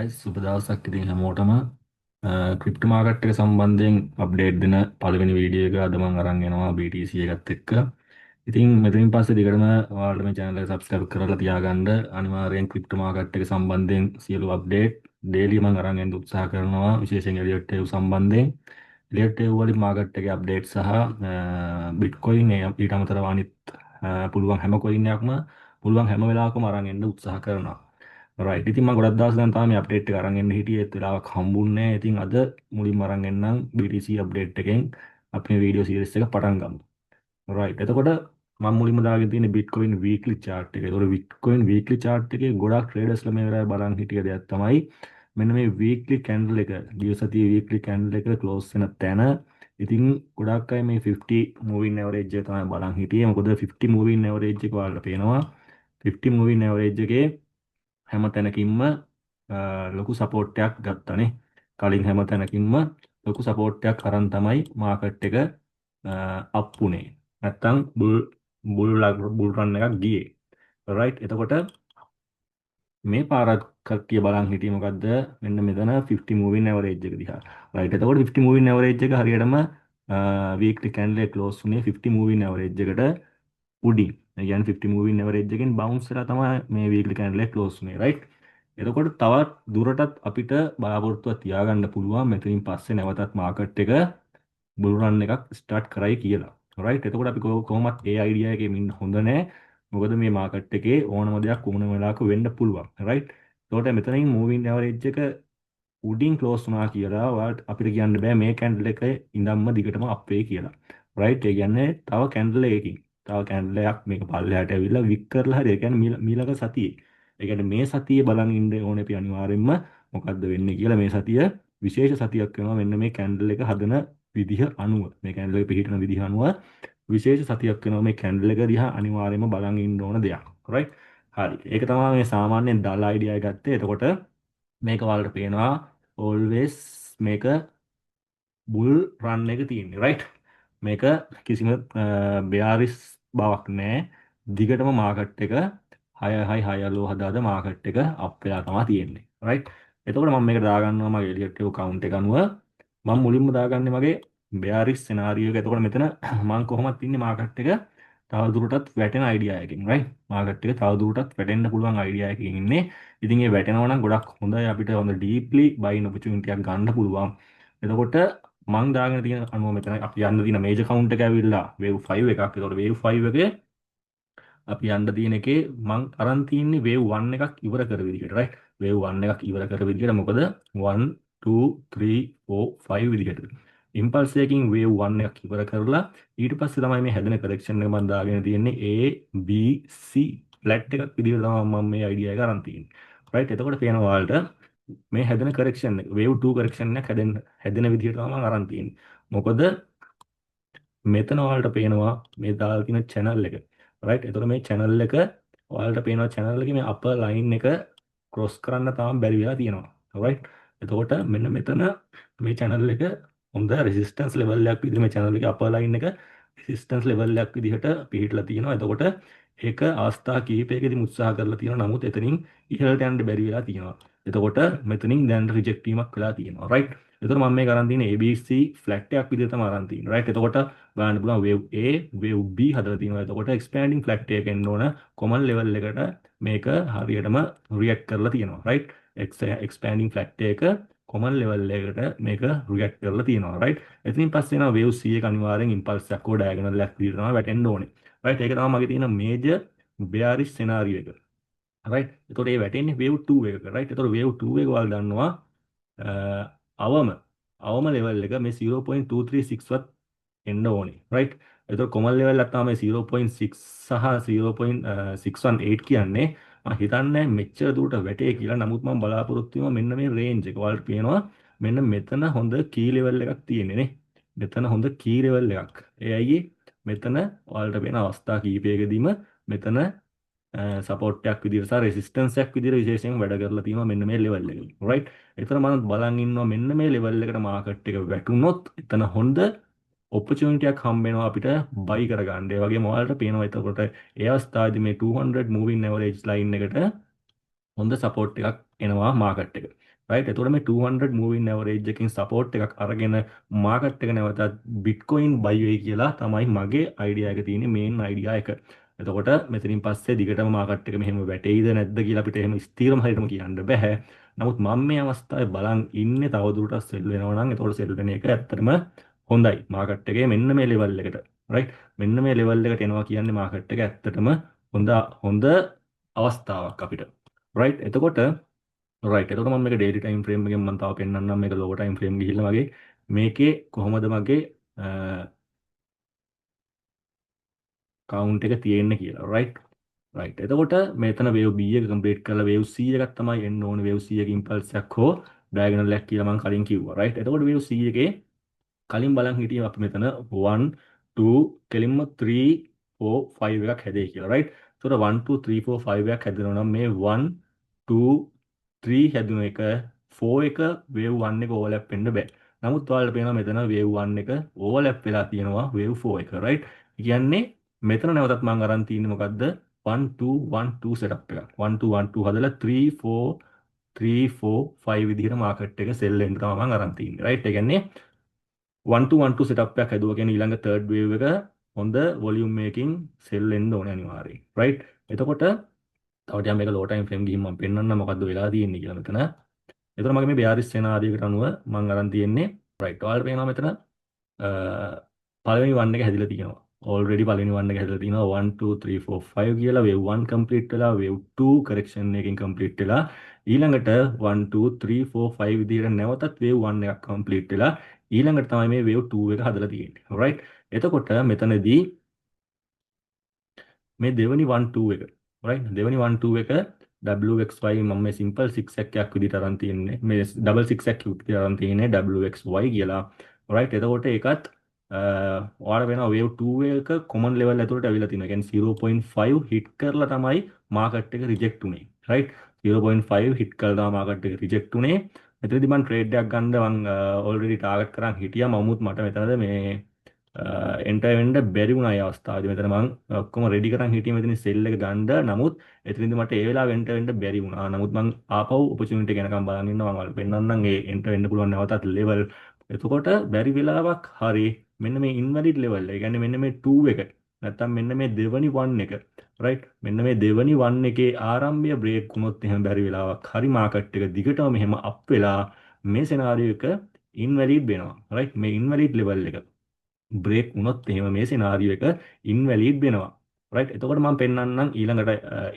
Guys සුබ දවසක් ඉතින් හැමෝටම ක්‍රිප්ටෝ මාකට් එක සම්බන්ධයෙන් අප්ඩේට් දෙන පළවෙනි වීඩියෝ එක අද මම අරන් එනවා BTC එකත් එක්ක. ඉතින් මෙතනින් පස්සේ දිගටම ඔයාලට මේ channel එක subscribe කරලා තියාගන්න. අනිවාර්යෙන් ක්‍රිප්ටෝ මාකට් එක සම්බන්ධයෙන් සියලු අප්ඩේට් daily මම අරන් එන්න උත්සාහ කරනවා. විශේෂයෙන් Elliott wave සම්බන්ධයෙන්. Elliott wave වලින් මාකට් එකේ අප්ඩේට් සහ Bitcoin ඊට අමතරව අනිත් පුළුවන් හැම coin එකක්ම පුළුවන් හැම වෙලාවකම අරන් එන්න උත්සාහ කරනවා. රයිට්. ඉතින් මම ගොඩක් දවස් දැන් තමයි මේ අප්ඩේට් එක අරන් එන්න හිටියේ. ඒත් වෙලාවක් හම්බුන්නේ නැහැ. ඉතින් අද මුලින්ම අරන් එන්නම් BTC අප්ඩේට් එකෙන් අපි මේ වීඩියෝ සීරීස් එක පටන් ගමු. රයිට්. එතකොට මම මුලින්ම දාගෙන තියෙන්නේ Bitcoin weekly chart එක. ඒතකොට Bitcoin weekly chart එකේ ගොඩක් traders මේ වෙලාවේ බලන් හිටිය දෙයක් තමයි මෙන්න මේ weekly candle එක, ගිය සතියේ weekly candle එක close වෙන තැන. ඉතින් ගොඩක් අය මේ 50 moving average එක තමයි බලන් හිටියේ. මොකද 50 moving average එක වලට පේනවා 50 moving average එකේ හැම තැනකින්ම ලොකු සපෝට් එකක් ගත්තනේ. කලින් හැම තැනකින්ම ලොකු සපෝට් එකක් අරන් තමයි මාකට් එක අප් උනේ. නැත්තම් බුල් රන් එකක් ගියේ. රයිට්. එතකොට මේ පාරත් කට්ටිය බලන් හිටියේ මොකද්ද? මෙන්න මෙතන 50 moving average එක දිහා. රයිට්. එතකොට 50 moving average එක හරියටම weekly candle එක close උනේ 50 moving average එකට උඩින්. ඒ කියන්නේ 50 moving average එකෙන් bounce වෙලා තමයි මේ weekly candle එක close උනේ. right. එතකොට තවත් දුරටත් අපිට බලාපොරොත්තුවක් තියාගන්න පුළුවන් මෙතනින් පස්සේ නැවතත් මාකට් එක බුල් රන් එකක් ස්ටාර්ට් කරයි කියලා. right. එතකොට අපි කොහොමත් ඒ අයිඩියා එකෙම ඉන්න හොඳ නැහැ. මොකද මේ මාකට් එකේ ඕනම දෙයක් ඕනම වෙලාවක වෙන්න පුළුවන්. right. එතකොට මෙතනින් moving average එක උඩින් ක්ලෝස් වුණා කියලා ඔයාලට අපිට කියන්න බෑ මේ කැන්ඩල් එක ඉඳන්ම දිගටම අප් වෙයි කියලා. රයිට්. ඒ කියන්නේ තව කැන්ඩල් එකකින් තව කැන්ඩල් එකක් මේක පල්ලෙහාට ඇවිල්ලා වික් කරලා හරි. ඒ කියන්නේ මීළඟ සතියේ. ඒ කියන්නේ මේ සතියේ බලන් ඉන්න ඕනේ අපි අනිවාර්යෙන්ම මොකද්ද වෙන්නේ කියලා. මේ සතිය විශේෂ සතියක් වෙනවා මෙන්න මේ කැන්ඩල් එක හදන විදිහ අනුව. මේ කැන්ඩල් එක පිහිටන විදිහ අනුව විශේෂ සතියක් වෙනවා මේ කැන්ඩල් එක දිහා අනිවාර්යෙන්ම බලන් ඉන්න ඕන දෙයක්. රයිට්. හරි. ඒක තමයි මේ සාමාන්‍යයෙන් ඩල් අයිඩියා එක ගත්තේ. එතකොට මේක වලට පේනවා always මේක බුල් රන් එක තියෙන්නේ. right. මේක කිසිම bearish බවක් නැහැ. දිගටම මාකට් එක high low හදාද මාකට් එක අප් වෙලා තමයි තියෙන්නේ. right. එතකොට මම මේක දාගන්නවා මගේ Elliott wave count එක අනුව. මම මුලින්ම දාගන්නේ මගේ bearish scenario එක. එතකොට මෙතන මම කොහොමද ඉන්නේ මාකට් එක තව දුරටත් වැටෙන අයිඩියා එකකින්. right. මාකට් එක තව දුරටත් වැටෙන්න පුළුවන් අයිඩියා එකකින් ඉන්නේ. ඉතින් ඒ වැටෙනවා නම් ගොඩක් හොඳයි. අපිට හොඳ deeply buying opportunity එකක් ගන්න පුළුවන්. එතකොට මං දාගෙන තියෙන අනුව මෙතන අපි යන්න තියෙන මේජර් කවුන්ට් එක ඇවිල්ලා wave 5 එකක්. එතකොට wave 5 එකේ අපි යන්න තියෙන එකේ මං අරන් තියන්නේ wave 1 එකක් ඉවර කර විදිහට. right. wave 1 එකක් ඉවර කර විදිහට. මොකද 1 2 3 4 5 විදිහට. ඉම්පල්ස් එකකින් wave 1 එකක් ඉවර කරලා ඊට පස්සේ තමයි මේ හැදෙන correction එක මම දාගෙන තියෙන්නේ A B C flat එකක් විදිහට තමයි මම මේ idea එක අරන් තියෙන්නේ. right. එතකොට පේනවා ඔයාලට මේ හැදෙන correction එක wave 2 correction එකක් හැදෙන විදිහට තමයි මම අරන් තියෙන්නේ. මොකද මෙතන ඔයාලට පේනවා මේ දාලා තියෙන channel එක. right. එතකොට මේ channel එක ඔයාලට පේනවා channel එකේ මේ upper line එක cross කරන්න තාම බැරි වෙලා තියෙනවා. right. එතකොට මෙන්න මෙතන මේ channel එක හොඳ resistance level එකක් විදිහට මේ channel එකේ upper line එක resistance level එකක් විදිහට පිහිටලා තියෙනවා. එතකොට ඒක අවස්ථා කිහිපයකදී උත්සාහ කරලා තියෙනවා. නමුත් එතනින් ඉහළට යන්න බැරි වෙලා තියෙනවා. එතකොට මෙතනින් දැන් රිජෙක්ට් වීමක් වෙලා තියෙනවා. right. එතකොට මම මේක අරන් තියෙන්නේ ABC flat එකක් විදිහට තමයි අරන් තියෙන්නේ. right. එතකොට බලන්න පුළුවන් wave A wave B හදලා තියෙනවා. එතකොට expanding flat එකක එන්න ඕන common level එකට මේක හරියටම react කරලා තියෙනවා. right. expanding flat එක common level එකට මේක react කරලා තියෙනවා. right. එතනින් පස්සේ එනවා wave C එක අනිවාර්යෙන් impulse එකක් හෝ diagonal එකක් විදිහට තමයි වැටෙන්න ඕනේ. right. ඒක තමයි මගේ තියෙන major bearish scenario එක. right. එතකොට ඒ වැටෙන්නේ wave 2 එකක. right. එතකොට wave 2 එක වල දන්නවා අවම level එක මේ 0.236 වත් එන්න ඕනේ. right. එතකොට common level එක තමයි 0.6 සහ 0.618 කියන්නේ. මම හිතන්නේ මෙච්චර දුරට වැටේ කියලා. නමුත් මම බලාපොරොත්තු වෙනවා මෙන්න මේ range එක වලට පේනවා මෙන්න මෙතන හොඳ key level එකක් තියෙන්නේ නේ. මෙතන හොඳ key level එකක්. ඒ අයියේ මෙතන ඔයාලට පේන අවස්ථා කීපයකදීම මෙතන සපෝට් එකක් විදිහට සහ රෙසිස්ටන්ස් එකක් විදිහට විශේෂයෙන් වැඩ කරලා තියෙනවා මෙන්න මේ ලෙවල් එකේ. right. එතන මම බලන් ඉන්නවා මෙන්න මේ ලෙවල් එකට මාකට් එක වැටුනොත් එතන හොඳ opportunity එකක් හම්බ වෙනවා අපිට buy කරගන්න. ඒ වගේම ඔයාලට පේනවා එතකොට ඒ අවස්ථාවේදී මේ 200 moving average line එකට හොඳ සපෝට් එකක් එනවා මාකට් එක. right? එතකොට මේ 200 moving average එකකින් support එකක් අරගෙන market එක නැවතත් bitcoin buy වෙයි කියලා තමයි මගේ idea එක තියෙන්නේ main idea එක. එතකොට මෙතනින් පස්සේ දිගටම market එක මෙහෙම වැටෙයිද නැද්ද කියලා අපිට එහෙම ස්ථිරම හරියටම කියන්න බෑ. නමුත් මම මේ අවස්ථාවේ බලන් ඉන්නේ තවදුරටත් sell වෙනවා නම් එතකොට sell වෙන එක ඇත්තටම හොඳයි. market එකේ මෙන්න මේ level එකට, right? මෙන්න මේ level එකට එනවා කියන්නේ market එක ඇත්තටම හොඳ අවස්ථාවක් අපිට. right? එතකොට රයිට්. එතකොට මම මේක ඩේලි ටයිම් ෆ්‍රේම් එකෙන් මම තව පෙන්නන්නම් මේක ලෝව ටයිම් ෆ්‍රේම් ගිහිල්ලා මගේ මේකේ කොහොමද මගේ කවුන්ට් එක තියෙන්නේ කියලා. රයිට්. රයිට්. එතකොට මෙතන වේව් B එක කම්ප්ලීට් කරලා වේව් C එකක් තමයි එන්න ඕනේ. වේව් C එකේ ඉම්පල්ස් එකක් හෝ ඩයගනල් එකක් කියලා මම කලින් කිව්වා. රයිට්. එතකොට වේව් C එකේ කලින් බලන් හිටියේ අපි මෙතන 1 2 කෙලින්ම 3 4 5 එකක් හැදේ කියලා. රයිට්. එතකොට 1 2 3 4 5 එකක් හැදෙනවා නම් මේ 1 2 3 හැදුන එක 4 එක වේව් 1 එක ඕවර්ලැප් වෙන්න බෑ. නමුත් ඔයාලට පේනවා මෙතන වේව් 1 එක ඕවර්ලැප් වෙලා තියෙනවා වේව් 4 එක. රයිට්. කියන්නේ මෙතන නැවතත් මම අරන් තින්නේ මොකද්ද? 1 2 1 2 setup එකක්. 1 2 1 2 හදලා 3 4 3 4 5 විදිහට මාකට් එක සෙල් වෙන්න තමයි මම අරන් තින්නේ. රයිට්. ඒ කියන්නේ 1 2 1 2 setup එකක් හදුවා කියන්නේ ඊළඟ third wave එක හොඳ volume එකකින් සෙල් වෙන්න ඕනේ අනිවාර්යයෙන්. රයිට්. එතකොට තව ටිකක් මේක low time frame ගිහින් මම පෙන්නන්න මොකද්ද වෙලා තියෙන්නේ කියලා මෙතන. එතකොට මගේ මේ bearish scenario-කට අනුව මම අරන් තියෙන්නේ right. ඔයාලට පේනවා මෙතන පළවෙනි 1 එක හැදිලා තියෙනවා. already පළවෙනි 1 එක හැදිලා තියෙනවා 1 2 3 4 5 කියලා wave 1 complete වෙලා wave 2 correction එකකින් complete වෙලා ඊළඟට 1 2 3 4 5 විදිහට නැවතත් wave 1 එකක් complete වෙලා ඊළඟට තමයි මේ wave 2 එක හදලා තියෙන්නේ. right. එතකොට මෙතනදී මේ දෙවෙනි 1 2 එක right දෙවෙනි 1 2 එක WXY මම මේ simple 6 එකක් විදිහට අරන් තියෙන්නේ මේ double 6 එකක් විදිහට අරන් තියෙන්නේ WXY කියලා right එතකොට ඒකත් ඔයාලා වෙනවා wave 2 එක common level ඇතුළට ඇවිල්ලා තියෙනවා. ඒ කියන්නේ 0.5 hit කරලා තමයි market එක reject උනේ. right 0.5 hit කරලා තමයි market එක reject උනේ. මෙතනදී මම trade එකක් ගන්න මම already target කරන් හිටියා. මමුත් මට මෙතනද මේ එන්ටර් වෙන්න බැරි වුණා ඒ අවස්ථාවේදී. මෙතන මම ඔක්කොම රෙඩි කරන් හිටියේ මෙතන සෙල් එක ගන්න. නමුත් එතනදී මට ඒ වෙලාව එන්ටර් වෙන්න බැරි වුණා. නමුත් මම ආපහු ඔපචුනිටි එක යනකම් බලන් ඉන්නවා. මම ඔයාලට පෙන්නන්නම් ඒ එන්ටර් වෙන්න පුළුවන් නැවතත් level. එතකොට බැරි වෙලාවක් හරි මෙන්න මේ invalid level එක. ඒ කියන්නේ මෙන්න මේ 2 එක. නැත්තම් මෙන්න මේ දෙවනි 1 එක. right මෙන්න මේ දෙවනි 1 එකේ ආරම්භය බ්‍රේක් වුණොත් එහෙම බැරි වෙලාවක් හරි මාකට් එක දිගටම මෙහෙම අප් වෙලා මේ සෙනාරියෝ එක invalid වෙනවා. right මේ invalid level එක බ්‍රේක් වුණොත් එහෙම මේ සිනාරියෝ එක ඉන්වැලිඩ් වෙනවා. රයිට්. එතකොට මම පෙන්නන්නම් ඊළඟට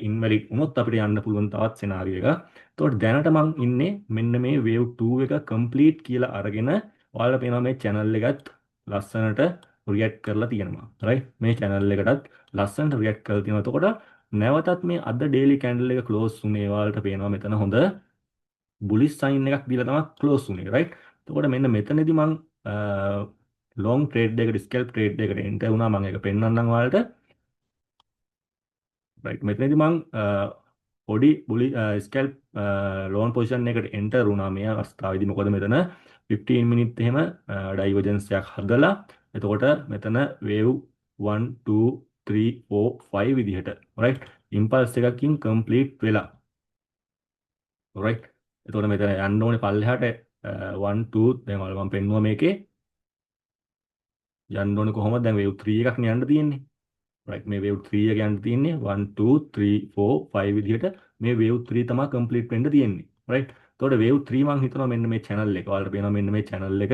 ඉන්වැලිඩ් වුණොත් අපිට යන්න පුළුවන් තවත් සිනාරියෝ එකක්. එතකොට දැනට මම ඉන්නේ මෙන්න මේ wave 2 එක complete කියලා අරගෙන ඔයාලට පේනවා මේ channel එකත් ලස්සනට react කරලා තියෙනවා. රයිට්. මේ channel එකටත් ලස්සනට react කරලා තියෙනවා. එතකොට නැවතත් මේ අද daily candle එක close වුණේ ඔයාලට පේනවා මෙතන හොඳ bullish sign එකක් දීලා තමයි close වුණේ. රයිට්. එතකොට මෙන්න මෙතනදී මම long trade එකකට scalp trade එකකට enter වුණා. මම ඒක පෙන්නන්නම් ඔයාලට. right මෙතනදී මම පොඩි bully scalp long position එකට enter වුණා මේ අවස්ථාවේදී. මොකද මෙතන 15 minute එහෙම divergence එකක් හදලා එතකොට මෙතන wave 1 2 3 4 5 විදිහට right impulse එකකින් complete වෙලා right එතකොට මෙතන යන්න ඕනේ පල්ලෙහාට 1 2 දැන් ඔයාලා මම පෙන්නුවා මේකේ යන්න ඕනේ කොහොමද දැන් wave 3 එකක් නේ යන්න තියෙන්නේ right මේ wave 3 එක යන්න තියෙන්නේ 1 2 3 4 5 විදිහට මේ wave 3 තමයි complete වෙන්න තියෙන්නේ right එතකොට wave 3 මම හිතනවා මෙන්න මේ channel එක ඔයාලට පේනවා මෙන්න මේ channel එක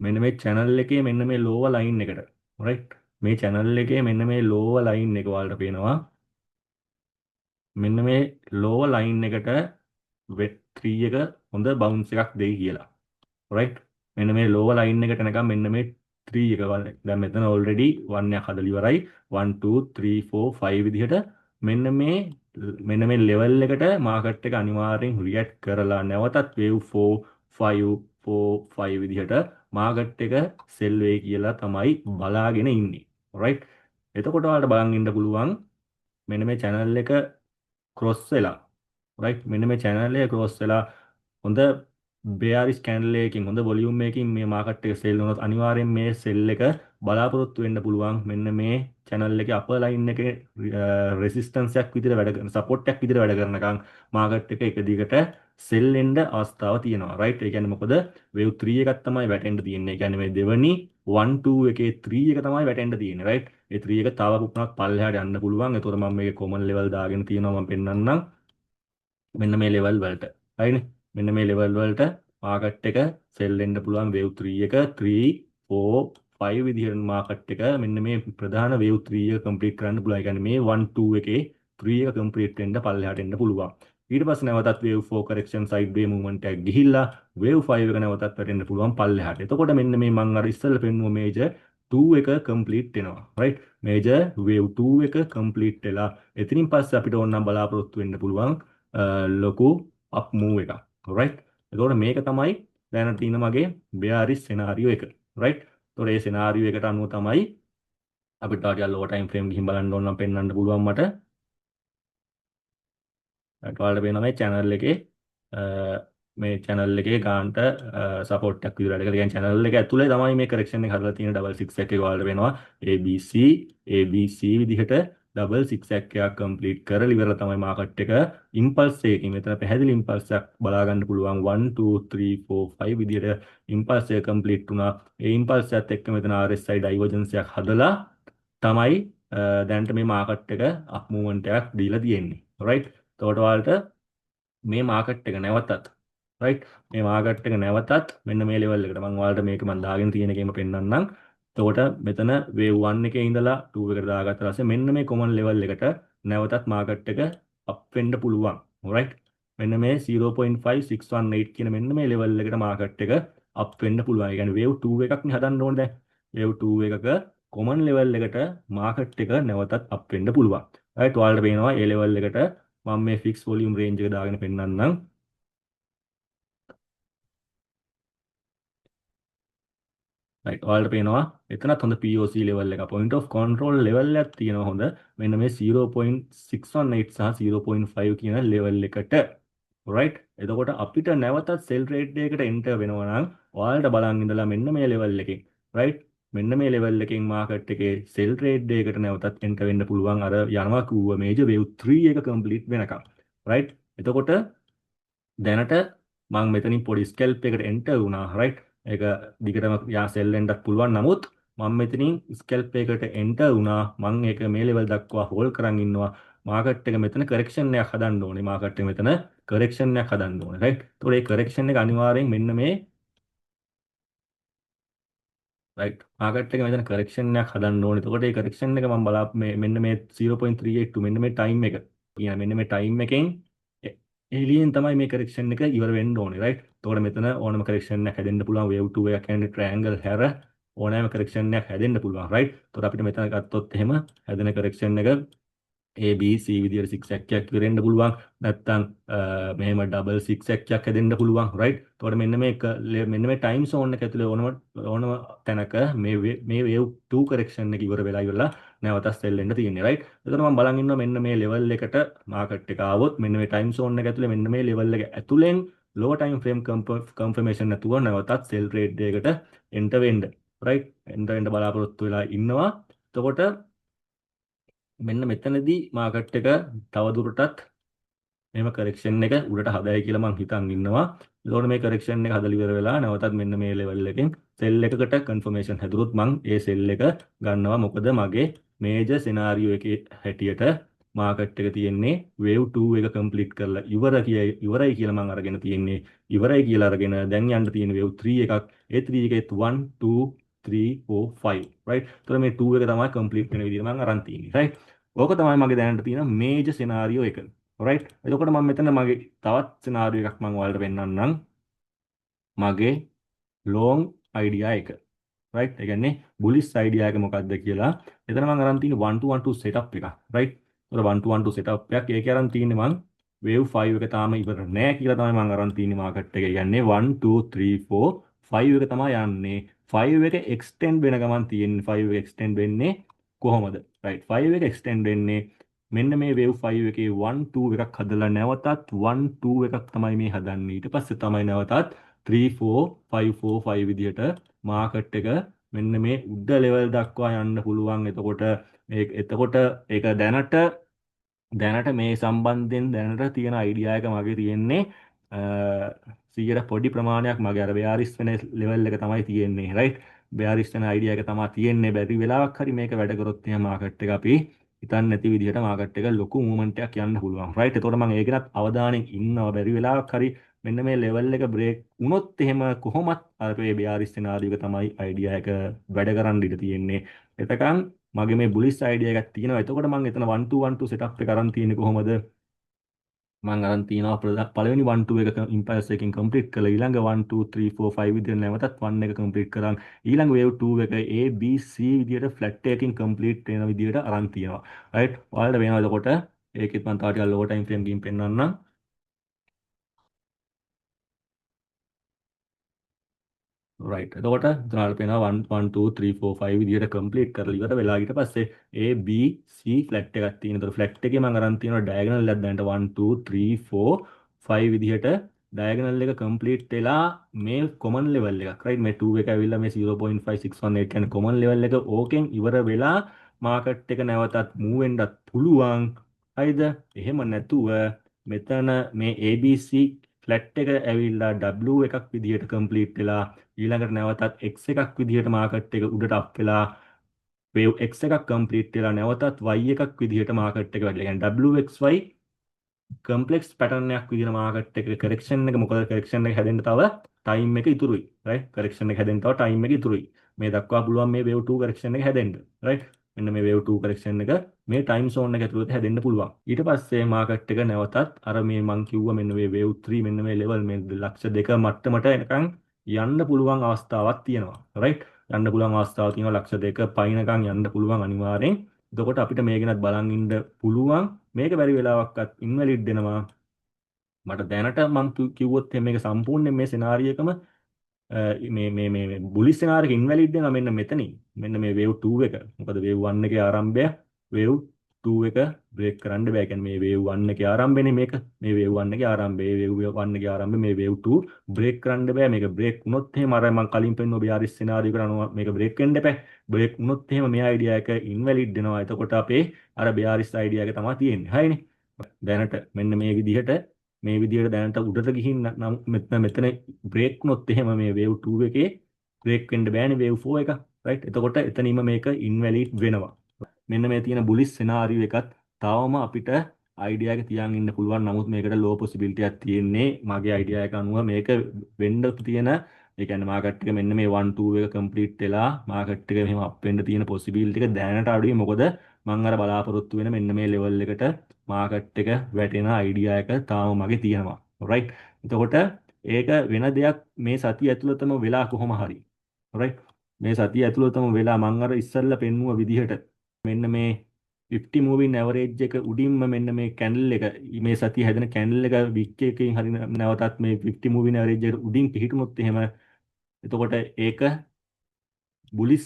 මෙන්න මේ channel එකේ මෙන්න මේ lower line එකට right මේ channel එකේ මෙන්න මේ lower line එක ඔයාලට පේනවා මෙන්න මේ lower line එකට wet 3 එක හොඳ bounce එකක් දෙයි කියලා right මෙන්න මේ lower line එකට එනකම් මෙන්න මේ 3 එක දැන් මෙතන already 1 එකක් හදලා ඉවරයි 1 2 3 4 5 විදිහට මෙන්න මේ level එකට market එක අනිවාර්යෙන් react කරලා නැවතත් wave 4 5 4 5 විදිහට market එක sell වෙයි කියලා තමයි බලාගෙන ඉන්නේ right එතකොට ඔයාලට බලන් ඉන්න පුළුවන් මෙන්න මේ channel එක cross වෙලා right මෙන්න මේ channel එක cross වෙලා හොඳ bearish candle එකකින් හොඳ volume එකකින් මේ market එක sell වුණොත් අනිවාර්යෙන් මේ sell එක බලාපොරොත්තු වෙන්න පුළුවන් මෙන්න මේ channel එකේ upper line එකේ resistance එකක් විදිහට වැඩ කරන support එකක් විදිහට වැඩ කරනකම් market එක එක දිගට sell වෙන්න අවස්ථාව තියෙනවා right ඒ කියන්නේ මොකද wave 3 එකක් තමයි වැටෙන්න තියෙන්නේ ඒ කියන්නේ මේ දෙවනි 1 2 එකේ 3 එක තමයි වැටෙන්න තියෙන්නේ right ඒ 3 එක තව පුපුණක් පල්ලෙහාට යන්න පුළුවන් ඒතකොට මම මේකේ common level දාගෙන තියෙනවා මම පෙන්නන්නම් මෙන්න මේ level වලට right මෙන්න මේ level වලට market එක sell වෙන්න පුළුවන් wave 3 එක 3 4 5 විදිහට market එක මෙන්න මේ ප්‍රධාන wave 3 එක complete කරන්න පුළුවන්. ඒ කියන්නේ මේ 1 2 එකේ 3 එක complete වෙන්න පල්ලෙහාට එන්න පුළුවන්. ඊට පස්සේ නැවතත් wave 4 correction sideway movement එකක් ගිහිල්ලා wave 5 එක නැවතත් වැටෙන්න පුළුවන් පල්ලෙහාට. එතකොට මෙන්න මේ මම අර ඉස්සෙල්ලා පෙන්නුව major 2 එක complete වෙනවා. right major wave 2 එක complete වෙලා එතනින් පස්සේ අපිට ඕන නම් බලාපොරොත්තු වෙන්න පුළුවන් ලොකු up move එකක්. right එතකොට මේක තමයි දැනට තියෙන මගේ bearish scenario එක. right එතකොට මේ scenario එකට අනුව තමයි අපිට ටිකක් lower time frame ගිහින් බලන්න ඕන නම් පෙන්වන්න පුළුවන් මට. ඔයාලට පේනවා මේ channel එකේ මේ channel එකේ ගානට support එකක් විදිහට වැඩ කරලා කියන්නේ channel එක ඇතුලේ තමයි මේ correction එක හදලා තියෙන double six එක ඔයාලට පේනවා ABC විදිහට double six එකක් complete කරලා ඉවරලා තමයි market එක impulse එකකින් මෙතන පැහැදිලි impulse එකක් බලා ගන්න පුළුවන් 1 2 3 4 5 විදිහට impulse එක complete වුණා ඒ impulse එකත් එක්ක මෙතන RSI divergence එකක් හදලා තමයි දැනට මේ market එක up movement එකක් දීලා තියෙන්නේ right එතකොට ඔයාලට මේ මාකට් එක නැවතත් right මේ මාකට් එක නැවතත් මෙන්න මේ level එකට මම ඔයාලට මේක මම දාගෙන තියෙන එකේම පෙන්නන්නම්. එතකොට මෙතන wave 1 එකේ ඉඳලා 2 එකට දාගත්ත ඊපස්සේ මෙන්න මේ common level එකට නැවතත් මාකට් එක up වෙන්න පුළුවන්. right මෙන්න මේ 0.5618 කියන මෙන්න මේ level එකට මාකට් එක up වෙන්න පුළුවන්. ඒ කියන්නේ wave 2 එකක් නේ හදන්න ඕනේ දැන්. wave 2 එකක common level එකට මාකට් එක නැවතත් up වෙන්න පුළුවන්. right ඔයාලට පේනවා ඒ level එකට මම මේ ෆික්ස් වොලියුම් රේන්ජ් එක දාගෙන පෙන්නන්නම්. right ඔයාලට පේනවා එතනත් හොඳ POC level එක point of control level එකක් තියෙනවා හොඳ. මෙන්න මේ 0.618 සහ 0.5 කියන level එකට. right එතකොට අපිට නැවතත් sell rate එකකට enter වෙනවා නම් ඔයාලට බලන් ඉඳලා මෙන්න මේ level එකෙන් right මෙන්න මේ level එකෙන් market එකේ sell rate එකකට නැවතත් enter වෙන්න පුළුවන් අර යනවා කිව්ව major wave 3 එක complete වෙනකම්. right එතකොට දැනට මම මෙතනින් පොඩි ස්කැල්ප් එකකට enter වුණා right ඒක දිගටම යා සෙල් වෙන්නත් පුළුවන් නමුත් මම මෙතනින් ස්කැල්ප් එකකට enter වුණා මම ඒක මේ level දක්වා hold කරන් ඉන්නවා මාකට් එක මෙතන correction එකක් හදන්න ඕනේ මාකට් එක මෙතන correction එකක් හදන්න ඕනේ right ඒතකොට මේ correction එක අනිවාර්යෙන් මෙන්න මේ right මාකට් එක මෙතන correction එකක් හදන්න ඕනේ එතකොට මේ correction එක මම මෙන්න මේ 0.382 මෙන්න මේ time එක කියන මෙන්න මේ time එකෙන් එළියෙන් තමයි මේ correction එක ඉවර වෙන්න ඕනේ right එතකොට මෙතන ඕනම correction එකක් හැදෙන්න පුළුවන් wave 2 එකක් කියන්නේ triangle හැර ඕනෑම correction එකක් හැදෙන්න පුළුවන් right එතකොට අපිට මෙතන ගත්තොත් එහෙම හැදෙන correction එක A B C විදියට 6 එකක් වෙරෙන්න පුළුවන් නැත්නම් මෙහෙම double 6 එකක් හැදෙන්න පුළුවන් right එතකොට මෙන්න මේ time zone එක ඇතුලේ ඕනම තැනක මේ wave 2 correction එක ඉවරලා නැවතත් sell වෙන්න තියෙන්නේ right එතකොට මම බලන් ඉන්නවා මෙන්න මේ level එකට market එක ආවොත් මෙන්න මේ time zone එක ඇතුලේ මෙන්න මේ level එක ඇතුලෙන් lower time frame confirmation නැතුව නැවතත් sell rate එකකට enter වෙන්න right enter වෙන්න බලාපොරොත්තු වෙලා ඉන්නවා එතකොට මෙන්න මෙතනදී මාකට් එක තව දුරටත් මේම correction එක උඩට හදයි කියලා මම හිතන් ඉන්නවා. ඒකෝට මේ correction එක හදලා ඉවර වෙලා නැවතත් මෙන්න මේ level එකෙන් sell එකකට confirmation හැදුනොත් මම ඒ sell එක ගන්නවා. මොකද මගේ major scenario එකේ හැටියට මාකට් එක තියෙන්නේ wave 2 එක complete කරලා ඉවරයි කියලා මම අරගෙන තියෙන්නේ. ඉවරයි කියලා අරගෙන දැන් යන්න තියෙන wave 3 එකක්. ඒ 3 එකෙත් 1 2 3 4 5 right. ඒතර මේ 2 එක තමයි complete වෙන විදිහට මම අරන් තියෙන්නේ right. ඕක තමයි මගේ දැනට තියෙන major scenario එක. right. එතකොට මම මෙතන මගේ තවත් scenario එකක් මම ඔයාලට පෙන්නන්නම්. මගේ long idea එක. right. ඒ කියන්නේ bullish idea එක මොකක්ද කියලා. එතන මම අරන් තියෙන්නේ 1 to 1 to setup එක. right. ඒතර 1 to 1 to setup එකක් ඒකේ අරන් තියෙන්නේ මම wave 5 එක තාම ඉවර නෑ කියලා තමයි මම අරන් තියෙන්නේ market එක. කියන්නේ 1 2 3 4 5 එක තමයි යන්නේ. 5 එක extend වෙන ගමන් තියෙන්නේ 5 එක extend වෙන්නේ කොහොමද right 5 එක extend වෙන්නේ මෙන්න මේ wave 5 එකේ 1 2 එකක් හදලා නැවතත් 1 2 එකක් තමයි මේ හදන්නේ ඊට පස්සේ තමයි නැවතත් 3455 විදිහට මාකට් එක මෙන්න මේ උඩ ලෙවල් දක්වා යන්න පුළුවන්. එතකොට ඒක දැනට මේ සම්බන්ධයෙන් දැනට තියෙන අයිඩියා එක මගේ තියෙන්නේ 100ට පොඩි ප්‍රමාණයක් මගේ අර බෙයාරිස් වෙන ලෙවල් එක තමයි තියෙන්නේ රයිට්. බෙයාරිස් වෙන අයිඩියා එක තමයි තියෙන්නේ. බැරි වෙලාවක් හරි මේක වැඩ කරොත් එහෙනම් මාකට් එක අපි හිතන්නේ නැති විදිහට මාකට් එක ලොකු මූවමන්ට් එකක් යන්න පුළුවන් රයිට්. එතකොට මම ඒකනත් අවධානයෙන් ඉන්නවා. බැරි වෙලාවක් හරි මෙන්න මේ ලෙවල් එක බ්‍රේක් වුණොත් එහෙම කොහොමත් අර මේ බෙයාරිස් සිනාරියෝ එක තමයි අයිඩියා එක වැඩ කරන්න ඉඩ තියෙන්නේ. එතකන් මගේ මේ බුලිස් අයිඩියා එකක් තියෙනවා. එතකොට මම එතන 1 2 1 2 setup එක අරන් තියෙන්නේ කොහොමද? මම අරන් තියෙනවා පළවෙනි 1 2 එක ඉම්පල්ස් එකකින් කම්ප්ලීට් කරලා ඊළඟ 1 2 3 4 5 විදිහට නැවතත් 1 එක කම්ප්ලීට් කරන් ඊළඟ වේව් 2 එක A B C විදිහට ෆ්ලැට් එකකින් කම්ප්ලීට් වෙන විදිහට අරන් තියෙනවා. රයිට්. ඔයාලට වෙනවා එතකොට ඒකෙත් මම තව ටිකක් ලෝ ටයිම් ෆ්‍රේම් ගින් පෙන්නන්නම්. රයිට්. එතකොට උදාහරණ පේනවා 1 1 2 3 4 5 විදිහට කම්ප්ලීට් කරලා ඉවර වෙලා ඊට පස්සේ A B C ෆ්ලැට් එකක් තියෙනවා. ඒතර ෆ්ලැට් එකේ මම අරන් තියෙනවා ඩයගනල් එකක් දැනට 1 2 3 4 5 විදිහට ඩයගනල් එක කම්ප්ලීට් වෙලා මේ කොමන් ලෙවල් එකක් රයිට්. මේ 2 එක ඇවිල්ලා මේ 0.5618 කියන්නේ කොමන් ලෙවල් එක ඕකෙන් ඉවර වෙලා මාකට් එක නැවතත් මූව් වෙන්නත් පුළුවන්. හරිද? එහෙම නැතුව මෙතන මේ ABC ෆ්ලැට් එක ඇවිල්ලා W එකක් විදිහට කම්ප්ලීට් වෙලා ඊළඟට නැවතත් x එකක් විදිහට මාකට් එක උඩට අප් වෙලා වේව් x එකක් කම්ප්ලීට් වෙලා නැවතත් y එකක් විදිහට මාකට් එක වැඩිලා. කියන්නේ WXY කම්ප්ලෙක්ස් පැටර්න් එකක් විදිහට මාකට් එකේ කරෙක්ෂන් එක මොකද කරෙක්ෂන් එක හැදෙන්න තව ටයිම් එක ඉතුරුයි. රයිට්. කරෙක්ෂන් එක හැදෙන්න තව ටයිම් එක ඉතුරුයි. මේ දක්වා පුළුවන් මේ වේව් 2 කරෙක්ෂන් එක හැදෙන්න. රයිට්. මෙන්න මේ වේව් 2 කරෙක්ෂන් එක මේ ටයිම් සෝන් එක ඇතුළත හැදෙන්න පුළුවන්. ඊට පස්සේ මාකට් එක නැවතත් අර මේ මං කිව්වා මෙන්න මේ වේව් 3 මෙන්න මේ ලෙවල් මේ ලක්ෂ 2 මට්ටමට එනකන් යන්න පුළුවන් අවස්ථාවක් තියෙනවා. රයිට්. යන්න පුළුවන් අවස්ථාවක් තියෙනවා ලක්ෂ 2 පයින්කම් යන්න පුළුවන් අනිවාර්යෙන්. එතකොට අපිට මේ ගැනත් බලන් ඉන්න පුළුවන්. මේක බැරි වෙලාවක්වත් ඉන්වැලිඩ් දෙනවා. මට දැනට මම කිව්වොත් මේක සම්පූර්ණයෙන් මේ සිනාරියෝ එකම මේ බුලිස් සිනාරියෝ එක ඉන්වැලිඩ් දෙනවා මෙන්න මෙතනින්. මෙන්න මේ වේව් 2 එක. මොකද වේව් 1 එකේ ආරම්භය වේව් 2 එක බ්‍රේක් කරන්න බෑ. කියන්නේ මේ වේව් 1 එකේ ආරම්භයනේ මේක. මේ වේව් 1 එකේ ආරම්භය වේව් 1 එකේ ආරම්භය මේ වේව් 2 බ්‍රේක් කරන්න බෑ. මේක බ්‍රේක් වුණොත් එහෙම අර මම කලින් පෙන්නුව බියාරිස් සිනාරියෝ එකට අනුව මේක බ්‍රේක් වෙන්න බෑ. බ්‍රේක් වුණොත් එහෙම මේ අයිඩියා එක ඉන්වැලිඩ් වෙනවා. එතකොට අපේ අර බියාරිස් අයිඩියා එක තමයි තියෙන්නේ. හරිනේ. දැනට මෙන්න මේ විදිහට දැනට උඩට ගිහින් නම් මෙතන බ්‍රේක් වුණොත් එහෙම මේ වේව් 2 එකේ බ්‍රේක් වෙන්න බෑනේ වේව් 4 එක. රයිට්. එතකොට එතනින්ම මේක ඉන්වැලිඩ් වෙනවා. මෙන්න මේ තියෙන බුලිස් සිනාරියෝ එකත් තවම අපිට අයිඩියා එක තියන් ඉන්න පුළුවන්. නමුත් මේකට ලෝ පොසිබිලිටි එකක් තියෙන්නේ. මගේ අයිඩියා එක අනුව මේක වෙන්න තියෙන ඒ කියන්නේ මාකට් එක මෙන්න මේ 1 2 එක කම්ප්ලීට් වෙලා මාකට් එක මෙහෙම අප් වෙන්න තියෙන පොසිබිලිටි එක දැනට අඩුයි. මොකද මම අර බලාපොරොත්තු වෙන මෙන්න මේ ලෙවල් එකට මාකට් එක වැටෙන අයිඩියා එක තාම මගේ තියෙනවා. රයිට්. එතකොට ඒක වෙන දෙයක් මේ සතිය ඇතුළතම වෙලා කොහොම හරි. රයිට්. මේ සතිය ඇතුළතම වෙලා මම අර ඉස්සල්ලා පෙන්නුව විදිහට මෙන්න මේ 50 moving average එක උඩින්ම මෙන්න මේ කැන්ඩල් එක මේ සතිය හැදෙන කැන්ඩල් එක වික් එකකින් හරි නැවතත් මේ 50 moving average එකට උඩින් පිහිටුනොත් එහෙම එතකොට ඒක බුලිස්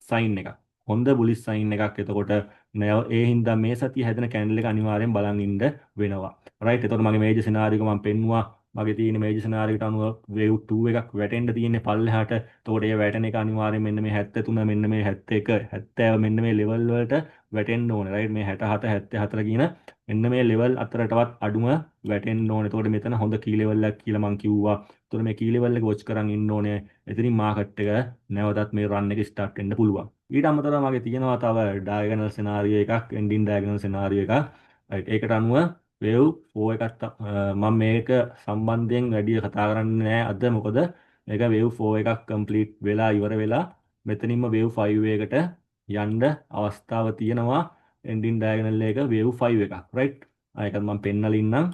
සයින් එකක්. හොඳ බුලිස් සයින් එකක්. එතකොට ඒ හින්දා මේ සතිය හැදෙන කැන්ඩල් එක අනිවාර්යෙන් බලන් ඉන්න වෙනවා. රයිට්. එතකොට මගේ මේජර් සිනාරියෝ එක මම පෙන්නුවා. මගේ තියෙන මේජර් සිනාරියෝට අනුව වේව් 2 එකක් වැටෙන්න තියෙන්නේ පල්ලෙහාට. එතකොට ඒ වැටෙන එක අනිවාර්යෙන් මෙන්න මේ 73 මෙන්න මේ 71 70 මෙන්න මේ ලෙවල් වලට වැටෙන්න ඕනේ. රයිට්. මේ 67 74 කියන මෙන්න මේ ලෙවල් අතරටවත් අඩුම වැටෙන්න ඕනේ. එතකොට මෙතන හොඳ කී ලෙවල් එකක් කියලා මම කිව්වා. එතකොට මේ කී ලෙවල් එක වොච් කරන් ඉන්න ඕනේ. එතනින් මාකට් එක නැවතත් මේ රන් එක ස්ටාර්ට් වෙන්න පුළුවන්. ඊට අමතරව මගේ තියෙනවා තව ඩයගනල් සිනාරියෝ එකක් එන්ඩින් ඩයගනල් සිනාරියෝ එකක්. රයිට්. ඒකට අනුව වේව් 4 එකක් මම මේක සම්බන්ධයෙන් වැඩි කතා කරන්නේ නැහැ අද. මොකද මේක වේව් 4 එකක් කම්ප්ලීට් වෙලා ඉවර වෙලා මෙතනින්ම වේව් 5 එකට යන්න අවස්ථාව තියෙනවා. එන්ඩින් ඩයගනල් එක වේව් 5 එකක්. රයිට්. ඒකත් මම පෙන්නලා ඉන්නම්.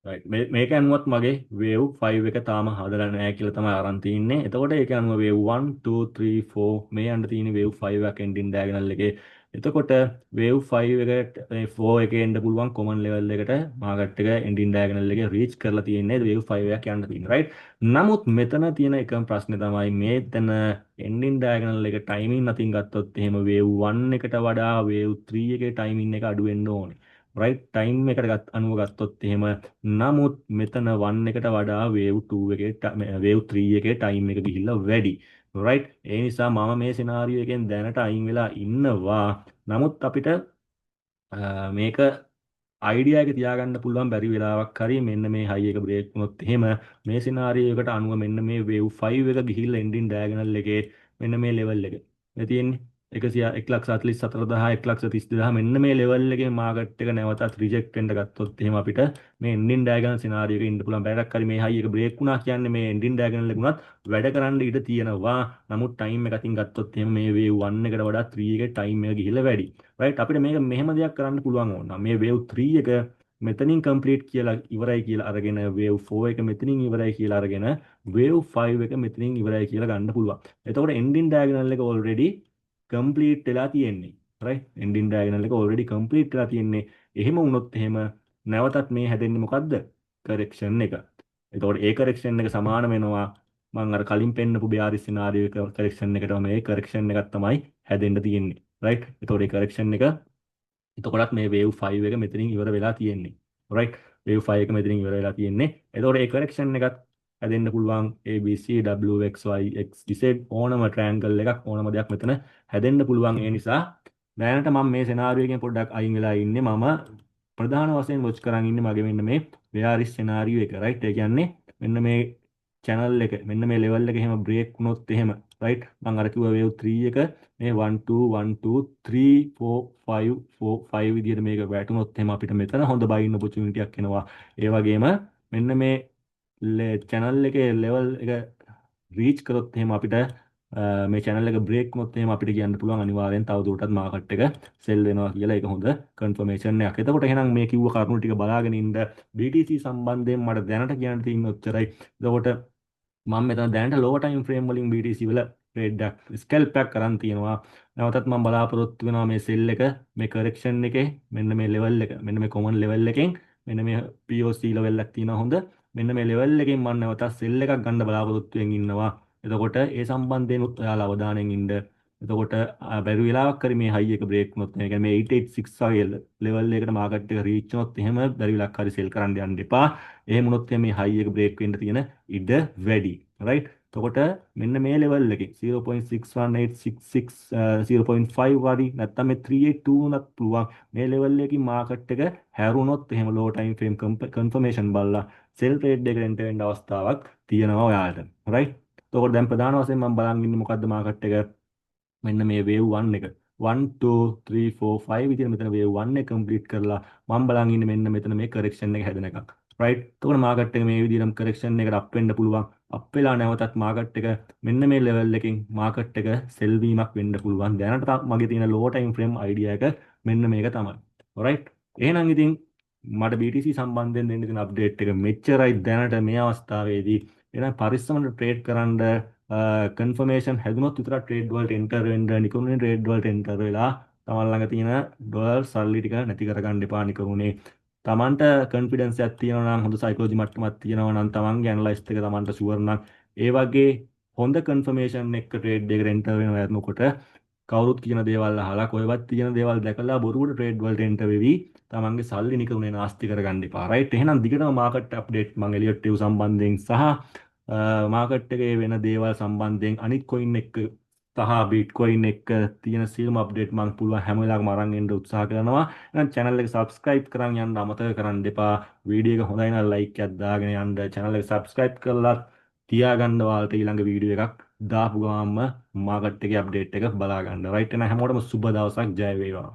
රයිට්. මේක අනුවත් මගේ වේව් 5 එක තාම හදලා නැහැ කියලා තමයි අරන් තින්නේ. එතකොට ඒක අනුව වේව් 1 2 3 4 මේ යන්න තියෙන වේව් 5 එකක් එන්ඩින් ඩයගනල් එකේ. එතකොට වේව් 5 එකට 4 එකේ එන්න පුළුවන් කොමන් ලෙවල් එකට මාකට් එක එන්ඩින් ඩයගනල් එකේ රීච් කරලා තියෙන්නේ වේව් 5 එකක් යන්න තියෙන්නේ. රයිට්. නමුත් මෙතන තියෙන එකම ප්‍රශ්නේ තමයි මේතන එන්ඩින් ඩයගනල් එක ටයිමින් අතින් ගත්තොත් එහෙම වේව් 1 එකට වඩා වේව් 3 එකේ ටයිමින් එක අඩු වෙන්න ඕනේ. right time එකට අනුව ගත්තොත් එහෙම නමුත් මෙතන 1 එකට වඩා wave 2 එකේ wave 3 එකේ time එක ගිහිල්ලා වැඩි right ඒ නිසා මම මේ සිනාරියෝ එකෙන් දැනට අයින් වෙලා ඉන්නවා නමුත් අපිට මේක අයිඩියා එක තියාගන්න පුළුවන් බැරි වෙලාවක් හරි මෙන්න මේ හයි එක බ්‍රේක් වුණොත් එහෙම මේ සිනාරියෝ එකට අනුව මෙන්න මේ wave 5 එක ගිහිල්ලා ending diagonal එකේ මෙන්න මේ level එක. මේ තියෙන්නේ 1,44,132 1,32,000 මෙන්න මේ level එකේ මාකට් එක නැවතත් reject වෙන්න ගත්තොත් එහෙම අපිට මේ ending diagonal සිනාරියෝ එකේ ඉන්න පුළුවන්. බැලක් හරි මේ high එක break වුණා කියන්නේ මේ ending diagonal එක උනත් වැඩ කරන්න ඉඩ තියෙනවා. නමුත් time එක අතින් ගත්තොත් එහෙම මේ wave 1 එකට වඩා 3 එකේ time එක ගිහිල්ලා වැඩි. right අපිට මේක මෙහෙම දෙයක් කරන්න පුළුවන් ඕන. මේ wave 3 එක මෙතනින් complete කියලා ඉවරයි කියලා අරගෙන wave 4 එක මෙතනින් ඉවරයි කියලා අරගෙන wave 5 එක මෙතනින් ඉවරයි කියලා ගන්න පුළුවන්. එතකොට ending diagonal එක already complete වෙලා තියෙන්නේ. right ending diagonal එක already complete වෙලා තියෙන්නේ. එහෙම වුණොත් එහෙම නැවතත් මේ හැදෙන්නේ මොකද්ද? correction එක. එතකොට ඒ correction එක සමාන වෙනවා මම අර කලින් පෙන්නපු bearish scenario එක correction එකටම මේ correction එකක් තමයි හැදෙන්න තියෙන්නේ. right එතකොට ඒ correction එක එතකොටත් මේ wave 5 එක මෙතනින් ඉවර වෙලා තියෙන්නේ. right wave 5 එක මෙතනින් ඉවර වෙලා තියෙන්නේ. එතකොට ඒ correction එකත් හැදෙන්න පුළුවන් ABC WXY XZ ඕනම triangle එකක් ඕනම දෙයක් මෙතන හැදෙන්න පුළුවන්. ඒ නිසා දැනට මම මේ scenario එකෙන් පොඩ්ඩක් අයින් වෙලා ඉන්නේ. මම ප්‍රධාන වශයෙන් watch කරන් ඉන්නේ මගේ මෙන්න මේ bearish scenario එක. right ඒ කියන්නේ මෙන්න මේ channel එක මෙන්න මේ level එක එහෙම break වුණොත් එහෙම right මම අර කිව්වා wave 3 එක මේ 1 2 1 2 3 4 5 4 5 විදිහට මේක වැටුනොත් එහෙම අපිට මෙතන හොඳ බයින් ඔපචුනිටි එකක් එනවා. ඒ වගේම මෙන්න මේ channel එකේ level එක reach කරොත් එහෙම අපිට මේ channel එක break වුණොත් එහෙම අපිට කියන්න පුළුවන් අනිවාර්යෙන් තවදුරටත් market එක sell වෙනවා කියලා ඒක හොඳ confirmation එකක්. එතකොට එහෙනම් මේ කිව්ව කරුණු ටික බලාගෙන ඉන්න BTC සම්බන්ධයෙන් මට දැනට කියන්න තියෙන ඔච්චරයි. එතකොට මම මෙතන දැනට lower time frame වලින් BTC වල trade එකක් scalp එකක් කරන් තියෙනවා. නැවතත් මම බලාපොරොත්තු වෙනවා මේ sell එක මේ correction එකේ මෙන්න මේ level එක මෙන්න මේ common level එකෙන් මෙන්න මේ POC level එකක් තියෙනවා හොඳ. මෙන්න මේ level එකෙන් මම නැවතත් sell එකක් ගන්න බලාපොරොත්තු වෙමින් ඉන්නවා. එතකොට ඒ සම්බන්ධයෙන් ඔයාලා අවධානයෙන් ඉන්න. එතකොට බැරි වෙලාවක් හරි මේ high එක break වුණොත් ඒ කියන්නේ මේ 886 වගේ level එකකට market එක reach වුණොත් එහෙම බැරි වෙලාවක් හරි sell කරන්න යන්න එපා. එහෙම වුණොත් මේ high එක break වෙන්න තියෙන ඉඩ වැඩි. right එතකොට මෙන්න මේ level එකේ 0.61866 0.5 වගේ නැත්නම් මේ 382 උනත් පුළුවන් මේ level එකකින් market එක හැරුණොත් එහෙම low time frame confirmation බලලා sell trade එකකට enter වෙන්න අවස්ථාවක් තියෙනවා ඔයාලට. right එතකොට දැන් ප්‍රධාන වශයෙන් මම බලන් ඉන්නේ මොකද්ද market එක මෙන්න මේ wave 1 එක 1 2 3 4 5 විදිහට මෙතන wave 1 එක complete කරලා මම බලන් ඉන්නේ මෙන්න මෙතන මේ correction එක හැදෙන එකක්. right එතකොට market එක මේ විදිහටම correction එකට up වෙන්න පුළුවන්. up වෙලා නැවතත් market එක මෙන්න මේ level එකකින් market එක sell වීමක් වෙන්න පුළුවන්. දැනට මගේ තියෙන low time frame idea එක මෙන්න මේක තමයි. right එහෙනම් ඉතින් මට BTC සම්බන්ධයෙන් දෙන්න තියෙන අප්ඩේට් එක මෙච්චරයි දැනට මේ අවස්ථාවේදී. එහෙනම් පරිස්සමට ට්‍රේඩ් කරන්න කන්ෆර්මේෂන් හැදුනොත් විතර ට්‍රේඩ් වලට එන්ටර් වෙන්න නිකරුණේ ට්‍රේඩ් වලට එන්ටර් වෙලා තමන් ළඟ තියෙන ඩොලර් සල්ලි ටික නැති කරගන්න එපා නිකරුණේ. තමන්ට කොන්ෆිඩන්ස් එකක් තියෙනවා නම් හොඳ සයිකොලොජි මට්ටමක් තියෙනවා නම් තමන්ගේ ඇනලයිස් එක තමන්ට ෂුවර් නම් ඒ වගේ හොඳ කන්ෆර්මේෂන් එක ට්‍රේඩ් එකට එන්ටර් වෙනවා යනකොට කවුරුත් කියන දේවල් අහලා කොහෙවත් තියෙන දේවල් දැකලා බොරුවට ට්‍රේඩ් වලට එන්ටර් වෙවි තමන්ගේ සල්ලි නිකරුණේ නාස්ති කරගන්න එපා. රයිට් එහෙනම් දිගටම මාකට් අප්ඩේට් මම එලියට් ටිව් සම්බන්ධයෙන් සහ මාකට් එකේ වෙන දේවල් සම්බන්ධයෙන් අනිත් කොයින් එක සහ බිට්කොයින් එක තියෙන සියලුම අප්ඩේට් මම පුළුවන් හැම වෙලාවකම අරන් එන්න උත්සාහ කරනවා. එහෙනම් channel එක subscribe කරන් යන්න අමතක කරන්න එපා. වීඩියෝ එක හොඳයි නම් like එකක් දාගෙන යන්න. channel එක subscribe කරලා තියාගන්න ඔයාලට ඊළඟ වීඩියෝ එකක් දාපු ගමන්ම මාකට් එකේ අප්ඩේට් එක බලා ගන්න. right එහෙනම් හැමෝටම සුබ දවසක් ජය වේවා.